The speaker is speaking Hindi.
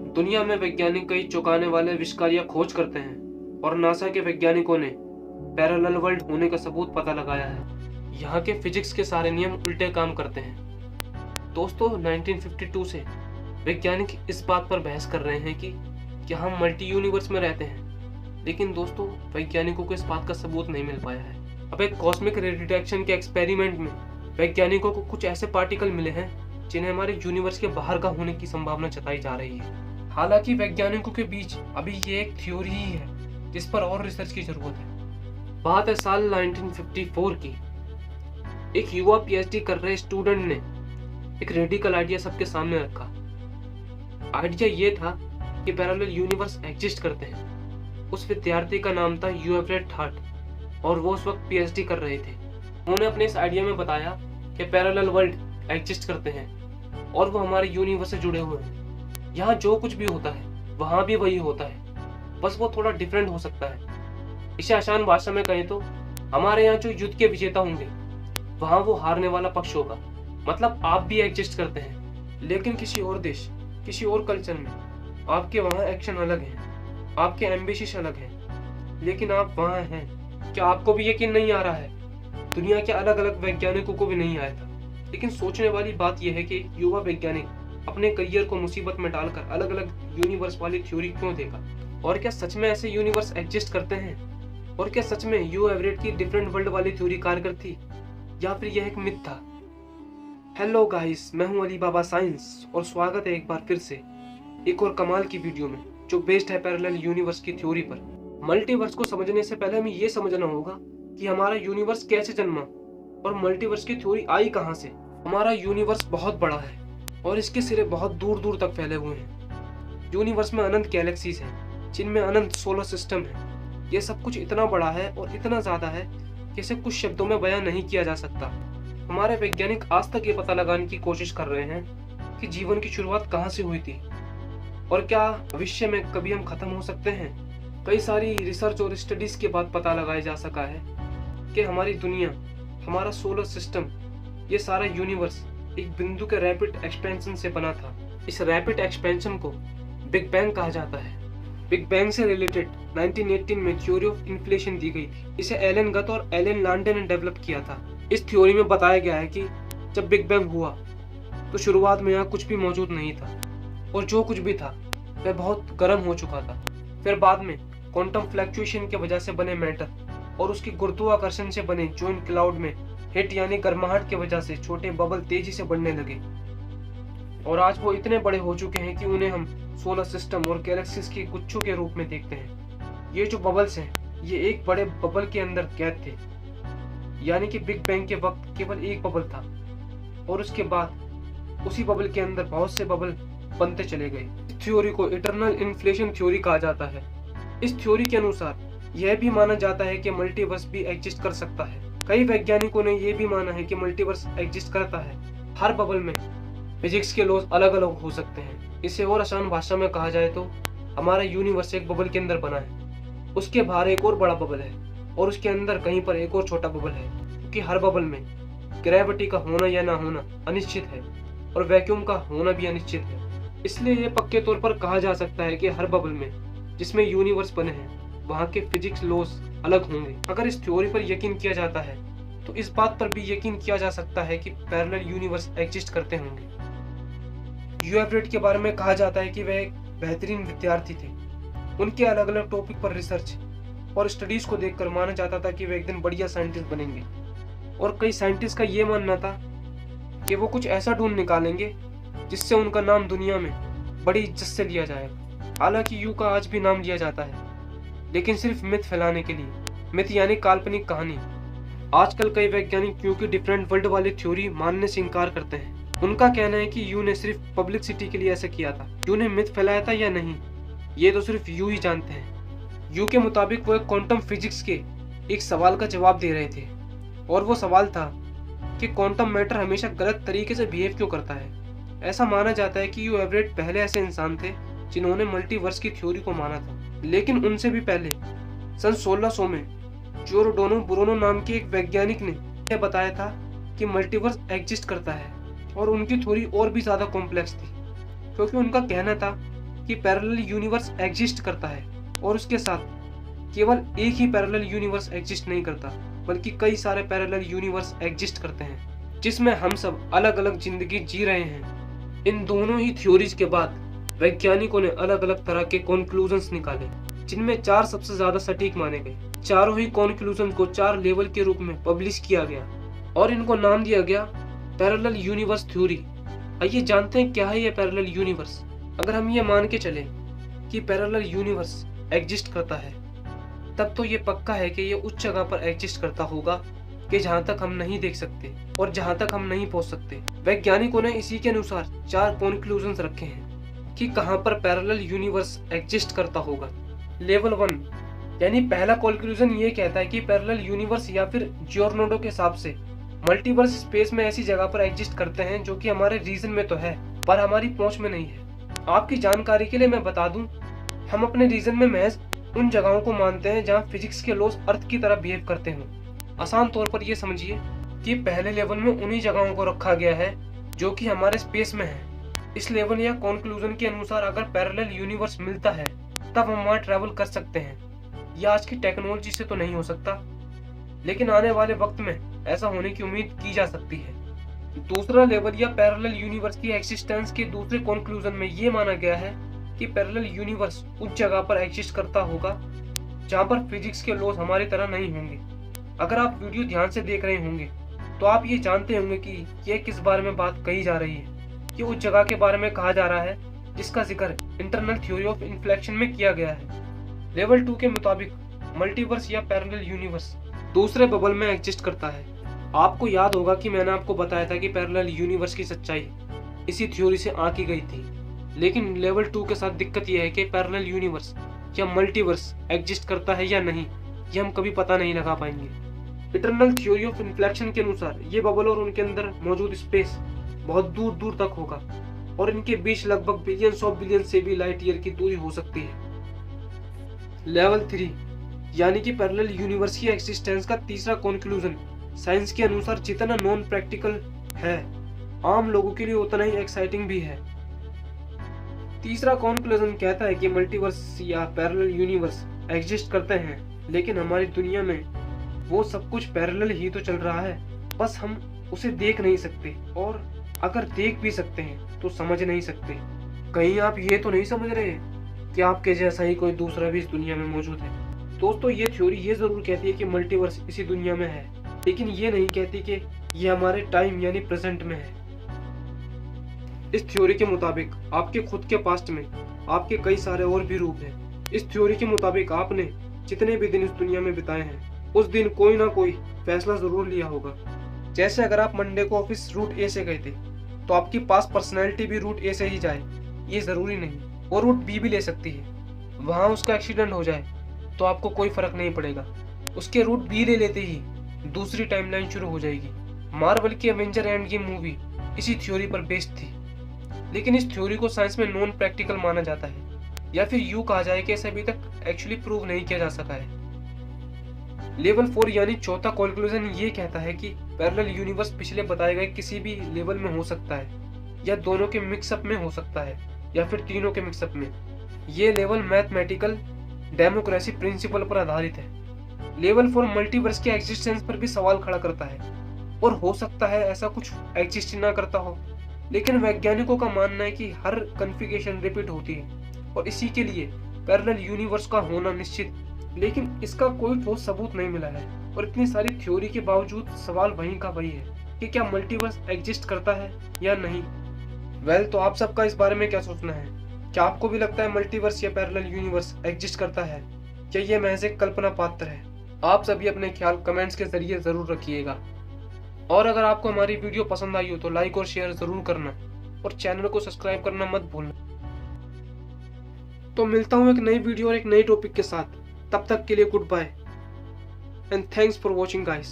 दुनिया में वैज्ञानिक कई चौंकाने वाले आविष्कार या खोज करते हैं और नासा के वैज्ञानिकों ने पैरेलल वर्ल्ड होने का सबूत पता लगाया है। यहाँ के फिजिक्स के सारे नियम उल्टे काम करते हैं। दोस्तों 1952 से वैज्ञानिक इस बात पर बहस कर रहे हैं कि क्या हम मल्टी यूनिवर्स में रहते हैं, लेकिन दोस्तों वैज्ञानिकों को इस बात का सबूत नहीं मिल पाया है। अब एक कॉस्मिक रे डिटेक्शन के एक्सपेरिमेंट में वैज्ञानिकों को कुछ ऐसे पार्टिकल मिले हैं जिन्हें हमारे यूनिवर्स के बाहर का होने की संभावना जताई जा रही है। हालांकि वैज्ञानिकों के बीच अभी ये एक थ्योरी ही है जिस पर और रिसर्च की जरूरत है। बात है साल 1954 की। एक युवा पीएचडी कर रहे स्टूडेंट ने एक रेडिकल आइडिया सबके सामने रखा। आइडिया ये था कि पैरेलल यूनिवर्स एग्जिस्ट करते हैं। उस विद्यार्थी का नाम था यू एवरेट हार्ट और वो उस वक्त पीएचडी कर रहे थे। उन्होंने अपने इस आइडिया में बताया कि पैरेलल वर्ल्ड एग्जिस्ट करते हैं और वो हमारे यूनिवर्स से जुड़े हुए हैं। यहाँ जो कुछ भी होता है वहां भी वही होता है, बस वो थोड़ा डिफरेंट हो सकता है। इसे आसान भाषा में कहें तो हमारे यहाँ जो युद्ध के विजेता होंगे वहां वो हारने वाला पक्ष होगा। मतलब आप भी एग्जिस्ट करते हैं, लेकिन किसी और देश, किसी और कल्चर में आपके वहाँ एक्शन अलग है, आपके एम्बिशंस अलग हैं, लेकिन आप वहाँ हैं। क्या आपको भी यकीन नहीं आ रहा है? दुनिया के अलग अलग वैज्ञानिकों को भी नहीं आया था, लेकिन सोचने वाली बात यह है कि युवा वैज्ञानिक अपने करियर को मुसीबत में डालकर अलग अलग यूनिवर्स वाली थ्योरी क्यों देगा? और क्या सच में ऐसे यूनिवर्स एग्जिस्ट करते हैं? और क्या सच में यू एवरेट की डिफरेंट वर्ल्ड वाली थ्योरी कारगर थी, या फिर यह एक मिथ था? हेलो गाइस, मैं हूं अली बाबा साइंस और स्वागत है एक बार फिर से एक और कमाल की वीडियो में जो बेस्ड है पैरेलल यूनिवर्स की थ्योरी पर। मल्टीवर्स को समझने से पहले हमें यह समझना होगा कि हमारा यूनिवर्स कैसे जन्मा और मल्टीवर्स की थ्योरी आई कहां से। हमारा यूनिवर्स बहुत बड़ा है और इसके सिरे बहुत दूर दूर तक फैले हुए हैं। यूनिवर्स में अनंत गैलेक्सीज हैं जिनमें अनंत सोलर सिस्टम है। यह सब कुछ इतना बड़ा है और इतना ज्यादा है कि इसे कुछ शब्दों में बयां नहीं किया जा सकता। हमारे वैज्ञानिक आज तक ये पता लगाने की कोशिश कर रहे हैं कि जीवन की शुरुआत कहाँ से हुई थी और क्या भविष्य में कभी हम खत्म हो सकते हैं। कई सारी रिसर्च और स्टडीज के बाद पता लगाया जा सका है कि हमारी दुनिया, हमारा सोलर सिस्टम, ये सारा यूनिवर्स एक बिंदु के रैपिड एक्सपेंशन से बना था। इस रैपिड एक्सपेंशन को बिग बैंग कहा जाता है। बिग बैंग से रिलेटेड 1918 में थ्योरी ऑफ इन्फ्लेशन दी गई थी। इसे एलन गथ और एलन लांडे ने डेवलप किया था। इस थ्योरी में बताया गया है कि जब बिग बैंग हुआ तो शुरुआत में यहाँ कुछ भी मौजूद नहीं था और जो कुछ भी था वह बहुत गर्म हो चुका था। फिर बाद में क्वांटम फ्लक्चुएशन की वजह से बने मैटर और उसकी गुरुत्वाकर्षण से बने जॉइंट क्लाउड में हिट यानी गर्माहट की वजह से छोटे बबल तेजी से बढ़ने लगे और आज वो इतने बड़े हो चुके हैं कि उन्हें हम सोलर सिस्टम और गैलेक्सीज के गुच्छों के रूप में देखते हैं। ये जो बबल्स हैं ये एक बड़े बबल के अंदर कैद थे, यानी कि बिग बैंग के वक्त केवल एक बबल था और उसके बाद उसी बबल के अंदर बहुत से बबल बनते चले गए। इस थ्योरी को इटर्नल इन्फ्लेशन थ्योरी कहा जाता है। इस थ्योरी के अनुसार यह भी माना जाता है कि मल्टीवर्स भी एग्जिस्ट कर सकता है। कई वैज्ञानिकों ने यह भी माना है कि मल्टीवर्स एग्जिस्ट करता है। हर बबल में फिजिक्स के लॉज अलग अलग हो सकते हैं। इसे और आसान भाषा में कहा जाए तो हमारा यूनिवर्स एक बबल के अंदर बना है, उसके बाहर एक और बड़ा बबल है और उसके अंदर कहीं पर एक और छोटा बबल है, क्योंकि हर बबल में ग्रेविटी का होना या ना होना अनिश्चित है और वैक्यूम का होना भी अनिश्चित है। इसलिए यह पक्के तौर पर कहा जा सकता है कि हर बबल में जिसमें यूनिवर्स बने हैं वहाँ के फिजिक्स लॉज अलग होंगे। अगर इस थ्योरी पर यकीन किया जाता है तो इस बात पर भी यकीन किया जा सकता है कि पैरेलल यूनिवर्स एग्जिस्ट करते होंगे। यू एवरेट के बारे में कहा जाता है कि वह एक बेहतरीन विद्यार्थी थे। उनके अलग अलग टॉपिक पर रिसर्च और स्टडीज को देखकर माना जाता था कि वे एक दिन बढ़िया साइंटिस्ट बनेंगे और कई साइंटिस्ट का ये मानना था कि वो कुछ ऐसा ढूंढ निकालेंगे जिससे उनका नाम दुनिया में बड़ी इज्जत से लिया जाएगा। हालांकि यू का आज भी नाम लिया जाता है, लेकिन सिर्फ मिथ फैलाने के लिए। मिथ यानी काल्पनिक कहानी। आजकल कई वैज्ञानिक यू की डिफरेंट वर्ल्ड वाली थ्योरी मानने से इनकार करते हैं। उनका कहना है कि यू ने सिर्फ पब्लिसिटी के लिए ऐसा किया था। यू ने मिथ फैलाया था या नहीं, ये तो सिर्फ यू ही जानते हैं। यू के मुताबिक वो एक क्वांटम फिजिक्स के एक सवाल का जवाब दे रहे थे और वो सवाल था कि क्वांटम मैटर हमेशा गलत तरीके से बिहेव क्यों करता है। ऐसा माना जाता है कि यू एवरेट पहले ऐसे इंसान थे जिन्होंने मल्टीवर्स की थ्योरी को माना था, लेकिन उनसे भी पहले सन 1600 में जोर्डानो ब्रूनो नाम के एक वैज्ञानिक ने यह बताया था कि मल्टीवर्स एग्जिस्ट करता है और उनकी थ्योरी और भी ज्यादा कॉम्प्लेक्स थी, क्योंकि उनका कहना था कि पैरेलल यूनिवर्स एग्जिस्ट करता है और उसके साथ केवल एक ही पैरेलल यूनिवर्स एग्जिस्ट नहीं करता, बल्कि कई सारे पैरेलल यूनिवर्स एग्जिस्ट करते हैं जिसमें हम सब अलग अलग जिंदगी जी रहे हैं। इन दोनों ही थ्योरीज के बाद वैज्ञानिकों ने अलग अलग तरह के कॉन्क्लूजन्स निकाले, जिनमें 4 सबसे ज्यादा सटीक माने गए। चारों ही कॉन्क्लूजन को 4 लेवल के रूप में पब्लिश किया गया और इनको नाम दिया गया पैरेलल यूनिवर्स थ्योरी। आइए जानते हैं क्या है ये पैरेलल यूनिवर्स। अगर हम ये मान के चले कि पैरेलल यूनिवर्स एग्जिस्ट करता है, तब तो ये पक्का है कि ये उस जगह पर एग्जिस्ट करता होगा कि जहाँ तक हम नहीं देख सकते और जहाँ तक हम नहीं पहुँच सकते। वैज्ञानिकों ने इसी के अनुसार 4 कॉन्क्लूजन्स रखे हैं कि कहाँ पर पैरेलल यूनिवर्स एग्जिस्ट करता होगा। लेवल 1 यानी पहला कॉन्क्लूजन ये कहता है कि पैरेलल यूनिवर्स या फिर जियोर्नोडो के हिसाब से मल्टीवर्स स्पेस में ऐसी जगह पर एग्जिस्ट करते हैं जो कि हमारे रीजन में तो है पर हमारी पहुंच में नहीं है। आपकी जानकारी के लिए मैं बता दूं, हम अपने रीजन में महज उन जगहों को मानते हैं जहां फिजिक्स के लॉज अर्थ की तरह बिहेव करते हों। आसान तौर पर यह समझिए कि पहले लेवल में उन्हीं जगहों को रखा गया है जो कि हमारे स्पेस में है। इस लेवल या कॉन्क्लूजन के अनुसार अगर पैरेलल यूनिवर्स मिलता है तब हम वहाँ ट्रैवल कर सकते हैं। यह आज की टेक्नोलॉजी से तो नहीं हो सकता, लेकिन आने वाले वक्त में ऐसा होने की उम्मीद की जा सकती है। दूसरा लेवल या पैरेलल यूनिवर्स की एक्सिस्टेंस के दूसरे कॉन्क्लूजन में ये माना गया है कि पैरेलल यूनिवर्स उस जगह पर एग्जिस्ट करता होगा जहाँ पर फिजिक्स के लॉज हमारी तरह नहीं होंगे। अगर आप वीडियो ध्यान से देख रहे होंगे तो आप ये जानते होंगे कि यह किस बारे में बात कही जा रही है। कि उस जगह के बारे में कहा जा रहा है जिसका जिक्र इंटरनल थ्योरी ऑफ इन्फ्लेक्शन में किया गया है। लेवल 2 के मुताबिक मल्टीवर्स या पैरेलल यूनिवर्स दूसरे बबल में एग्जिस्ट करता है। आपको याद होगा कि मैंने आपको बताया था कि पैरेलल यूनिवर्स की सच्चाई इसी थ्योरी से आंकी गई थी, लेकिन लेवल 2 के साथ दिक्कत यह है कि पैरेलल यूनिवर्स या मल्टीवर्स एग्जिस्ट करता है या नहीं, ये हम कभी पता नहीं लगा पाएंगे। इंटरनल थ्योरी ऑफ इन्फ्लेक्शन के अनुसार ये बबल और उनके अंदर मौजूद स्पेस बहुत दूर दूर तक होगा और इनके बीच लगभग बिलियंस ऑफ बिलियन से भी लाइट ईयर की दूरी हो सकती है। लेवल 3 यानी कि पैरेलल यूनिवर्स की एक्सिस्टेंस का तीसरा कॉन्क्लूजन साइंस के अनुसार जितना नॉन प्रैक्टिकल है, आम लोगों के लिए उतना ही एक्साइटिंग भी है। तीसरा कॉन्क्लूजन कहता है कि मल्टीवर्स या पैरेलल यूनिवर्स एग्जिस्ट करते हैं, लेकिन हमारी दुनिया में वो सब कुछ पैरेलल ही तो चल रहा है, बस हम उसे देख नहीं सकते और अगर देख भी सकते हैं तो समझ नहीं सकते। कहीं आप ये तो नहीं समझ रहे कि आपके जैसा ही कोई दूसरा भी इस दुनिया में मौजूद है। दोस्तों, ये थ्योरी ये जरूर कहती है कि मल्टीवर्स इसी दुनिया में है, लेकिन ये नहीं कहती कि ये हमारे टाइम यानी प्रेजेंट में है। इस थ्योरी के मुताबिक आपके खुद के पास्ट में आपके कई सारे और भी रूप हैं। इस थ्योरी के मुताबिक आपने जितने भी दिन इस दुनिया में बिताए हैं, उस दिन कोई ना कोई फैसला जरूर लिया होगा। जैसे अगर आप मंडे को ऑफिस रूट ए से गए थे तो आपकी पास पर्सनैलिटी भी रूट ए से ही जाए, ये जरूरी नहीं, वो रूट बी भी ले सकती है। वहाँ उसका एक्सीडेंट हो जाए तो आपको कोई फर्क नहीं पड़ेगा, उसके रूट बी ले लेते ही दूसरी टाइमलाइन शुरू हो जाएगी। मार्वल की एवेंजर एंड गेम मूवी इसी थ्योरी पर बेस्ड थी, लेकिन इस थ्योरी को साइंस में नॉन प्रैक्टिकल माना जाता है, या फिर यूं कहा जाए कि इसे अभी तक एक्चुअली प्रूव नहीं किया जा सका है। लेवल 4 यानी चौथा कॉन्क्लूजन ये कहता है कि पैरेलल यूनिवर्स पिछले बताए गए किसी भी लेवल में हो सकता है, या दोनों के मिक्सअप में हो सकता है, या फिर तीनों के मिक्सअप में। ये लेवल मैथमेटिकल डेमोक्रेसी प्रिंसिपल पर आधारित है। लेवल 4 मल्टीवर्स के एग्जिस्टेंस पर भी सवाल खड़ा करता है, और हो सकता है ऐसा कुछ एग्जिस्ट ना करता हो, लेकिन वैज्ञानिकों का मानना है कि हर कन्फिगरेशन रिपीट होती है और इसी के लिए पैरेलल यूनिवर्स का होना निश्चित, लेकिन इसका कोई ठोस सबूत नहीं मिला है। और इतनी सारी थ्योरी के बावजूद सवाल वहीं का वही है कि क्या मल्टीवर्स एग्जिस्ट करता है या नहीं। तो आप सबका इस बारे में क्या सोचना है? क्या आपको भी लगता है मल्टीवर्स या पैरेलल यूनिवर्स एग्जिस्ट करता है, क्या ये महज एक कल्पना पात्र है? आप सभी अपने ख्याल कमेंट्स के जरिए जरूर रखिएगा, और अगर आपको हमारी वीडियो पसंद आई हो तो लाइक और शेयर जरूर करना, और चैनल को सब्सक्राइब करना मत भूलना। तो मिलता हूँ एक नई वीडियो और एक नई टॉपिक के साथ, तब तक के लिए goodbye and thanks for watching guys.